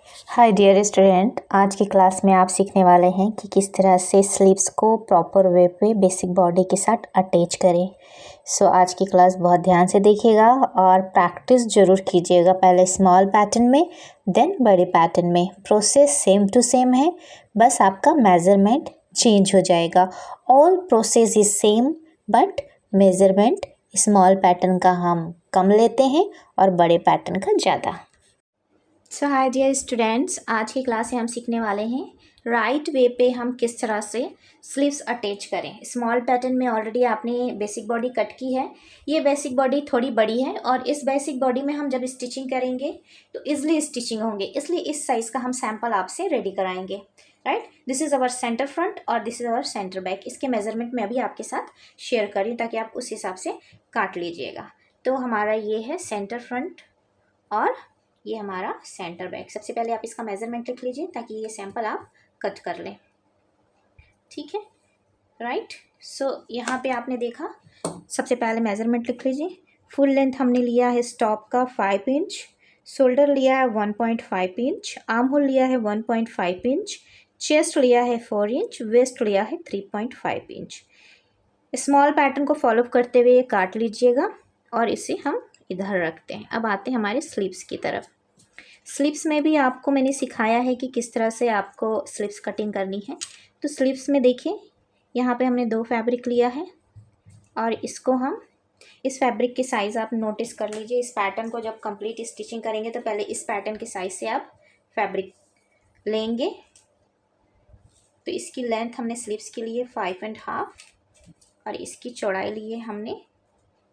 Hi dear student, आज की class में आप सीखने वाले हैं कि किस तरह से स्लीव्स को प्रॉपर वे पे बेसिक बॉडी के साथ अटैच करें। सो आज की क्लास बहुत ध्यान से देखिएगा और प्रैक्टिस ज़रूर कीजिएगा, पहले स्मॉल पैटर्न में देन बड़े पैटर्न में। प्रोसेस सेम टू सेम है, बस आपका मेज़रमेंट चेंज हो जाएगा। All process is same but measurement small pattern का हम कम लेते हैं और बड़े पैटर्न का ज़्यादा। सो हाय डियर स्टूडेंट्स, आज की क्लास में हम सीखने वाले हैं राइट वे पे हम किस तरह से स्लीव्स अटैच करें। स्मॉल पैटर्न में ऑलरेडी आपने बेसिक बॉडी कट की है। ये बेसिक बॉडी थोड़ी बड़ी है और इस बेसिक बॉडी में हम जब स्टिचिंग करेंगे तो इजली स्टिचिंग होंगे, इसलिए इस साइज़ का हम सैम्पल आपसे रेडी कराएंगे। Right, this is our centre front और this is our centre back. इसके मेजरमेंट मैं अभी आपके साथ शेयर कर रही हूँ ताकि आप उस हिसाब से काट लीजिएगा। तो हमारा ये है सेंटर फ्रंट और ये हमारा सेंटर बैक। सबसे पहले आप इसका मेज़रमेंट लिख लीजिए ताकि ये सैंपल आप कट कर लें। ठीक है, राइट। सो यहाँ पे आपने देखा, सबसे पहले मेज़रमेंट लिख लीजिए। फुल लेंथ हमने लिया है स्टॉप का 5 इंच, शोल्डर लिया है 1.5 इंच, आर्म होल लिया है 1.5 इंच, चेस्ट लिया है 4 इंच, वेस्ट लिया है 3.5 इंच। स्मॉल पैटर्न को फॉलो करते हुए काट लीजिएगा और इसे हम इधर रखते हैं। अब आते हैं हमारे स्लीव्स की तरफ। स्लीव्स में भी आपको मैंने सिखाया है कि किस तरह से आपको स्लीव्स कटिंग करनी है। तो स्लीव्स में देखिए, यहाँ पे हमने 2 फैब्रिक लिया है और इसको हम इस फैब्रिक की साइज़ आप नोटिस कर लीजिए। इस पैटर्न को जब कंप्लीट स्टिचिंग करेंगे तो पहले इस पैटर्न की साइज़ से आप फैब्रिक लेंगे। तो इसकी लेंथ हमने स्लीव्स के लिए 5.5 और इसकी चौड़ाई लिए हमने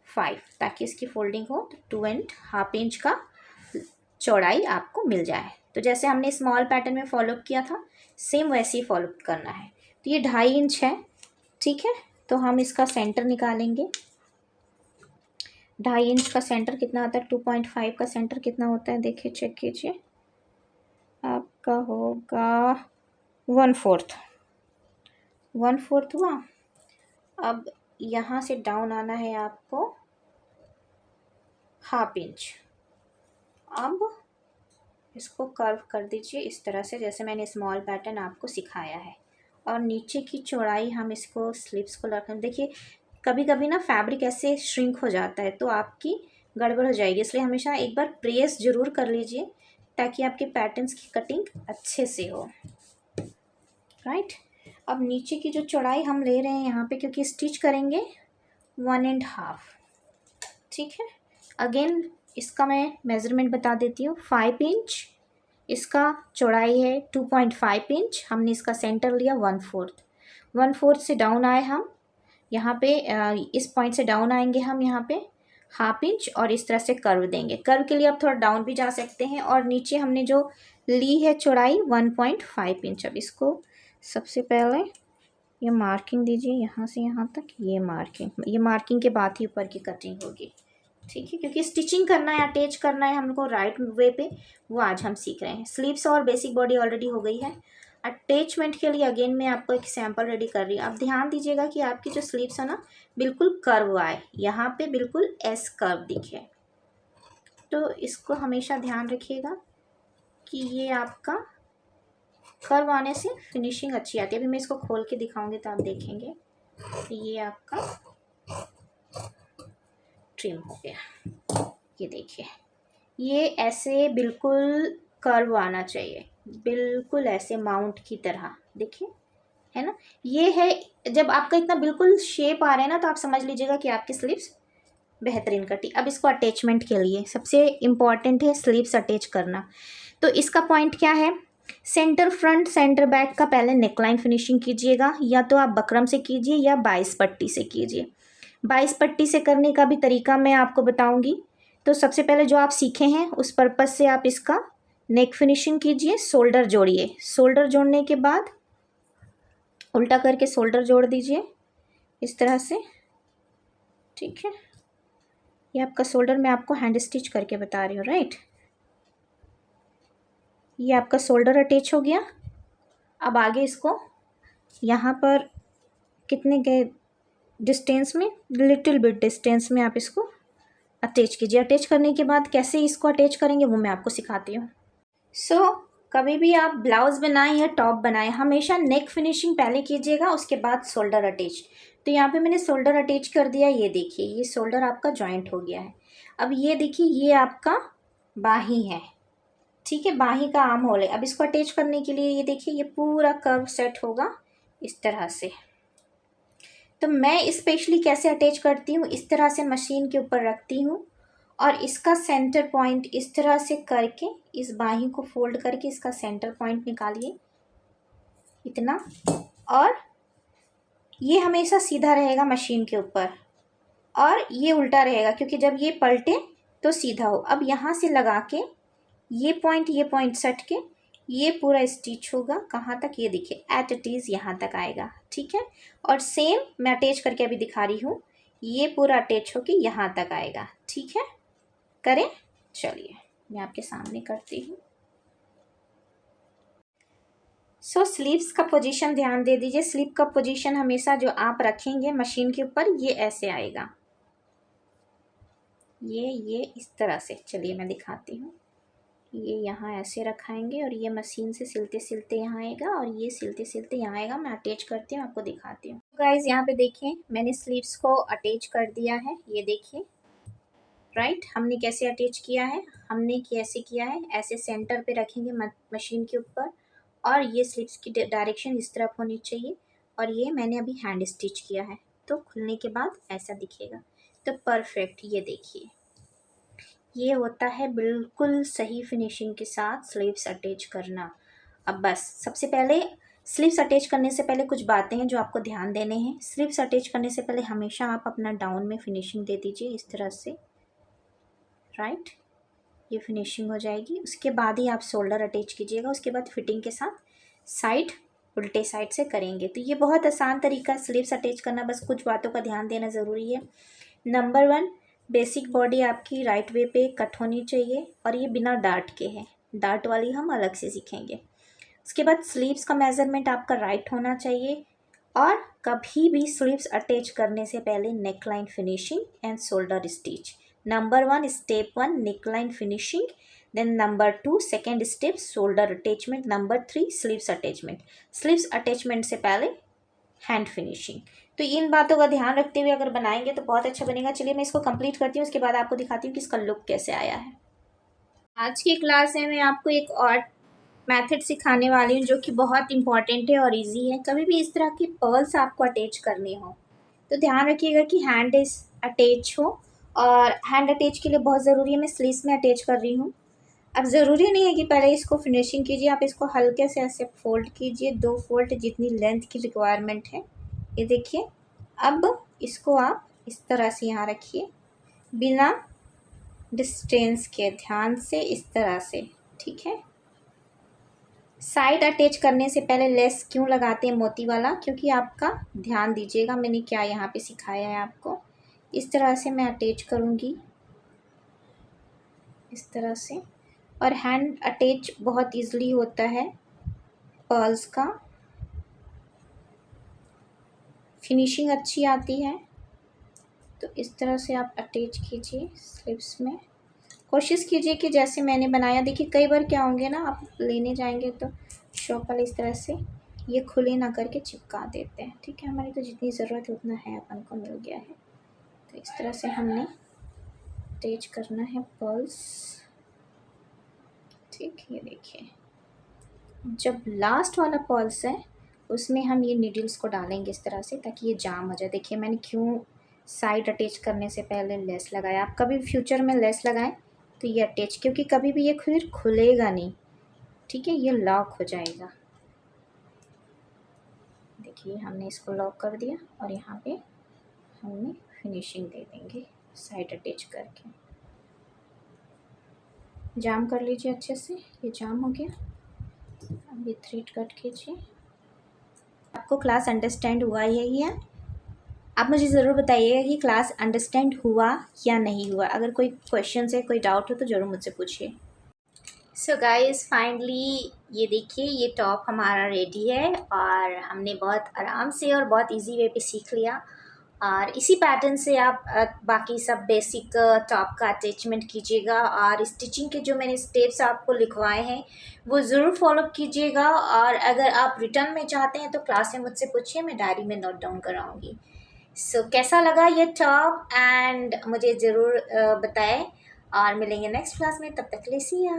5, ताकि इसकी फोल्डिंग हो तो 2.5 इंच का चौड़ाई आपको मिल जाए। तो जैसे हमने स्मॉल पैटर्न में फॉलो किया था सेम वैसे ही फॉलो करना है। तो ये 2.5 इंच है, ठीक है। तो हम इसका सेंटर निकालेंगे। 2.5 इंच का सेंटर कितना आता है, 2.5 का सेंटर कितना होता है, देखिए चेक कीजिए, आपका होगा 1/4। 1/4 हुआ। अब यहाँ से डाउन आना है आपको 1/2 इंच। अब इसको कर्व कर दीजिए इस तरह से जैसे मैंने स्मॉल पैटर्न आपको सिखाया है। और नीचे की चौड़ाई हम इसको स्लीव्स को रखें। देखिए कभी कभी ना फैब्रिक ऐसे श्रिंक हो जाता है तो आपकी गड़बड़ हो जाएगी, इसलिए हमेशा एक बार प्रेस ज़रूर कर लीजिए ताकि आपके पैटर्न्स की कटिंग अच्छे से हो। राइट, अब नीचे की जो चौड़ाई हम ले रहे हैं यहाँ पे, क्योंकि स्टिच करेंगे 1.5, ठीक है। अगेन इसका मैं मेज़रमेंट बता देती हूँ। 5 इंच इसका चौड़ाई है, 2.5 इंच हमने इसका सेंटर लिया 1/4 से डाउन आए हम यहाँ पे, इस पॉइंट से डाउन आएंगे हम यहाँ पे 1/2 इंच और इस तरह से कर्व देंगे। कर्व के लिए आप थोड़ा डाउन भी जा सकते हैं। और नीचे हमने जो ली है चौड़ाई 1.5 इंच। अब इसको सबसे पहले ये मार्किंग दीजिए यहाँ से यहाँ तक, ये मार्किंग के बाद ही ऊपर की कटिंग होगी, ठीक है। क्योंकि स्टिचिंग करना है, अटैच करना है हमको राइट वे पे, वो आज हम सीख रहे हैं। स्लीव्स और बेसिक बॉडी ऑलरेडी हो गई है। अटैचमेंट के लिए अगेन मैं आपको एक सैम्पल रेडी कर रही हूँ। आप ध्यान दीजिएगा कि आपकी जो स्लीव्स है ना बिल्कुल कर्व आए, यहाँ पे बिल्कुल एस कर्व दिखे। तो इसको हमेशा ध्यान रखिएगा कि ये आपका कर्व आने से फिनिशिंग अच्छी आती है। अभी मैं इसको खोल के दिखाऊंगी तो आप देखेंगे ये आपका ट्रिम हो गया। ये देखिए, ये ऐसे बिल्कुल कर्व आना चाहिए, बिल्कुल ऐसे माउंट की तरह, देखिए, है ना। ये है, जब आपका इतना बिल्कुल शेप आ रहा है ना तो आप समझ लीजिएगा कि आपकी स्लीव्स बेहतरीन कटी। अब इसको अटैचमेंट के लिए सबसे इम्पॉर्टेंट है स्लीव्स अटैच करना। तो इसका पॉइंट क्या है, सेंटर फ्रंट सेंटर बैक का पहले नेकलाइन फिनिशिंग कीजिएगा, या तो आप बकरम से कीजिए या 22 पट्टी से कीजिए। 22 पट्टी से करने का भी तरीका मैं आपको बताऊंगी। तो सबसे पहले जो आप सीखे हैं उस पर्पज़ से आप इसका नेक फिनिशिंग कीजिए, शोल्डर जोड़िए। शोल्डर जोड़ने के बाद उल्टा करके शोल्डर जोड़ दीजिए इस तरह से, ठीक है। ये आपका शोल्डर मैं आपको हैंड स्टिच करके बता रही हूँ, राइट। ये आपका शोल्डर अटैच हो गया। अब आगे इसको यहाँ पर कितने गए डिस्टेंस में, लिटिल बिट डिस्टेंस में आप इसको अटैच कीजिए। अटैच करने के बाद कैसे इसको अटैच करेंगे वो मैं आपको सिखाती हूँ। सो कभी भी आप ब्लाउज बनाएं या टॉप बनाएं, हमेशा नेक फिनिशिंग पहले कीजिएगा, उसके बाद शोल्डर अटैच। तो यहाँ पे मैंने शोल्डर अटैच कर दिया। ये देखिए, ये शोल्डर आपका जॉइंट हो गया है। अब ये देखिए, ये आपका बाही है, ठीक है, बाही का आर्म होल है। अब इसको अटैच करने के लिए ये देखिए, ये पूरा कर्व सेट होगा इस तरह से। तो मैं स्पेशली कैसे अटैच करती हूँ, इस तरह से मशीन के ऊपर रखती हूँ और इसका सेंटर पॉइंट इस तरह से करके, इस बाही को फोल्ड करके इसका सेंटर पॉइंट निकालिए इतना, और ये हमेशा सीधा रहेगा मशीन के ऊपर और ये उल्टा रहेगा, क्योंकि जब ये पलटे तो सीधा हो। अब यहाँ से लगा के ये पॉइंट सट के ये पूरा स्टिच होगा कहाँ तक, ये देखिए एट इट इज़ यहाँ तक आएगा, ठीक है। और सेम मैं अटैच करके अभी दिखा रही हूँ, ये पूरा अटैच होके यहाँ तक आएगा, ठीक है। करें, चलिए मैं आपके सामने करती हूँ। सो स्लीव्स का पोजीशन ध्यान दे दीजिए। स्लीव का पोजीशन हमेशा जो आप रखेंगे मशीन के ऊपर, ये ऐसे आएगा, ये इस तरह से। चलिए मैं दिखाती हूँ। ये यहाँ ऐसे रखाएंगे और ये मशीन से सिलते सिलते यहाँ आएगा और ये सिलते सिलते यहाँ आएगा। मैं अटैच करती हूँ, आपको दिखाती हूँ। गाइज यहाँ पे देखिए, मैंने स्लीव्स को अटैच कर दिया है, ये देखिए। राइट, हमने कैसे अटैच किया है, हमने कैसे किया है, ऐसे सेंटर पे रखेंगे मशीन के ऊपर और ये स्लीव्स की डायरेक्शन इस तरफ होनी चाहिए। और ये मैंने अभी हैंड स्टिच किया है, तो खुलने के बाद ऐसा दिखेगा। तो परफेक्ट, ये देखिए, ये होता है बिल्कुल सही फिनिशिंग के साथ स्लीव्स अटैच करना। अब बस सबसे पहले स्लीव्स अटैच करने से पहले कुछ बातें हैं जो आपको ध्यान देने हैं। स्लीव्स अटैच करने से पहले हमेशा आप अपना डाउन में फिनिशिंग दे दीजिए इस तरह से, राइट, ये फिनिशिंग हो जाएगी। उसके बाद ही आप शोल्डर अटैच कीजिएगा। उसके बाद फिटिंग के साथ साइड उल्टे साइड से करेंगे। तो ये बहुत आसान तरीका स्लीव्स अटैच करना, बस कुछ बातों का ध्यान देना ज़रूरी है। नंबर 1, बेसिक बॉडी आपकी राइट वे पे कट होनी चाहिए और ये बिना डार्ट के है, डार्ट वाली हम अलग से सीखेंगे। उसके बाद स्लीव्स का मेज़रमेंट आपका राइट होना चाहिए और कभी भी स्लीव्स अटैच करने से पहले neckline finishing and shoulder stitch. Number 1 step 1 neckline finishing, then number 2 second step shoulder attachment, number 3 sleeves attachment. Sleeves attachment से पहले हैंड फिनिशिंग। तो इन बातों का ध्यान रखते हुए अगर बनाएंगे तो बहुत अच्छा बनेगा। चलिए मैं इसको कंप्लीट करती हूँ, उसके बाद आपको दिखाती हूँ कि इसका लुक कैसे आया है। आज की क्लास में मैं आपको एक और मेथड सिखाने वाली हूँ जो कि बहुत इंपॉर्टेंट है और इजी है। कभी भी इस तरह की पर्ल्स आपको अटैच करनी हो तो ध्यान रखिएगा कि हैंड अटैच हो, और हैंड अटैच के लिए बहुत ज़रूरी है, मैं स्लीव्स में अटैच कर रही हूँ। अब ज़रूरी नहीं है कि पहले इसको फिनिशिंग कीजिए, आप इसको हल्के से ऐसे फोल्ड कीजिए, 2 फोल्ड जितनी लेंथ की रिक्वायरमेंट है। ये देखिए, अब इसको आप इस तरह से यहाँ रखिए बिना डिस्टेंस के, ध्यान से इस तरह से, ठीक है। साइड अटैच करने से पहले लेस क्यों लगाते हैं मोती वाला, क्योंकि आपका ध्यान दीजिएगा मैंने क्या यहाँ पे सिखाया है आपको। इस तरह से मैं अटैच करूँगी, इस तरह से। और हैंड अटैच बहुत इजीली होता है, पर्ल्स का फिनिशिंग अच्छी आती है। तो इस तरह से आप अटैच कीजिए स्लीव्स में। कोशिश कीजिए कि जैसे मैंने बनाया, देखिए कई बार क्या होंगे ना, आप लेने जाएंगे तो शॉप वाले इस तरह से ये खुले ना करके चिपका देते हैं, ठीक है। हमारी तो जितनी ज़रूरत है उतना है, अपन को मिल गया है। तो इस तरह से हमने अटैच करना है पर्ल्स, ठीक। ये देखिए, जब लास्ट वाला पर्ल्स है उसमें हम ये नीडल्स को डालेंगे इस तरह से ताकि ये जाम हो जाए। देखिए मैंने क्यों साइड अटैच करने से पहले लेस लगाया। आप कभी फ्यूचर में लेस लगाएं तो ये अटैच, क्योंकि कभी भी ये फिर खुलेगा नहीं, ठीक है, ये लॉक हो जाएगा। देखिए हमने इसको लॉक कर दिया और यहाँ पे हमने फिनिशिंग दे देंगे साइड अटैच करके। जाम कर लीजिए अच्छे से, ये जाम हो गया। अब ये थ्रेड कट कीजिए। आपको क्लास अंडरस्टैंड हुआ यही है? आप मुझे ज़रूर बताइएगा कि क्लास अंडरस्टैंड हुआ या नहीं हुआ। अगर कोई क्वेश्चन है, कोई डाउट हो तो ज़रूर मुझसे पूछिए। सो गाइस फाइनली ये देखिए, ये टॉप हमारा रेडी है और हमने बहुत आराम से और बहुत इजी वे पे सीख लिया। और इसी पैटर्न से आप बाकी सब बेसिक टॉप का अटैचमेंट कीजिएगा। और स्टिचिंग के जो मैंने स्टेप्स आपको लिखवाए हैं वो ज़रूर फॉलो कीजिएगा। और अगर आप रिटर्न में चाहते हैं तो क्लास में मुझसे पूछिए, मैं डायरी में नोट डाउन कराऊंगी। सो कैसा लगा ये टॉप एंड मुझे ज़रूर बताएं। और मिलेंगे नेक्स्ट क्लास में, तब तक के लिए सी या।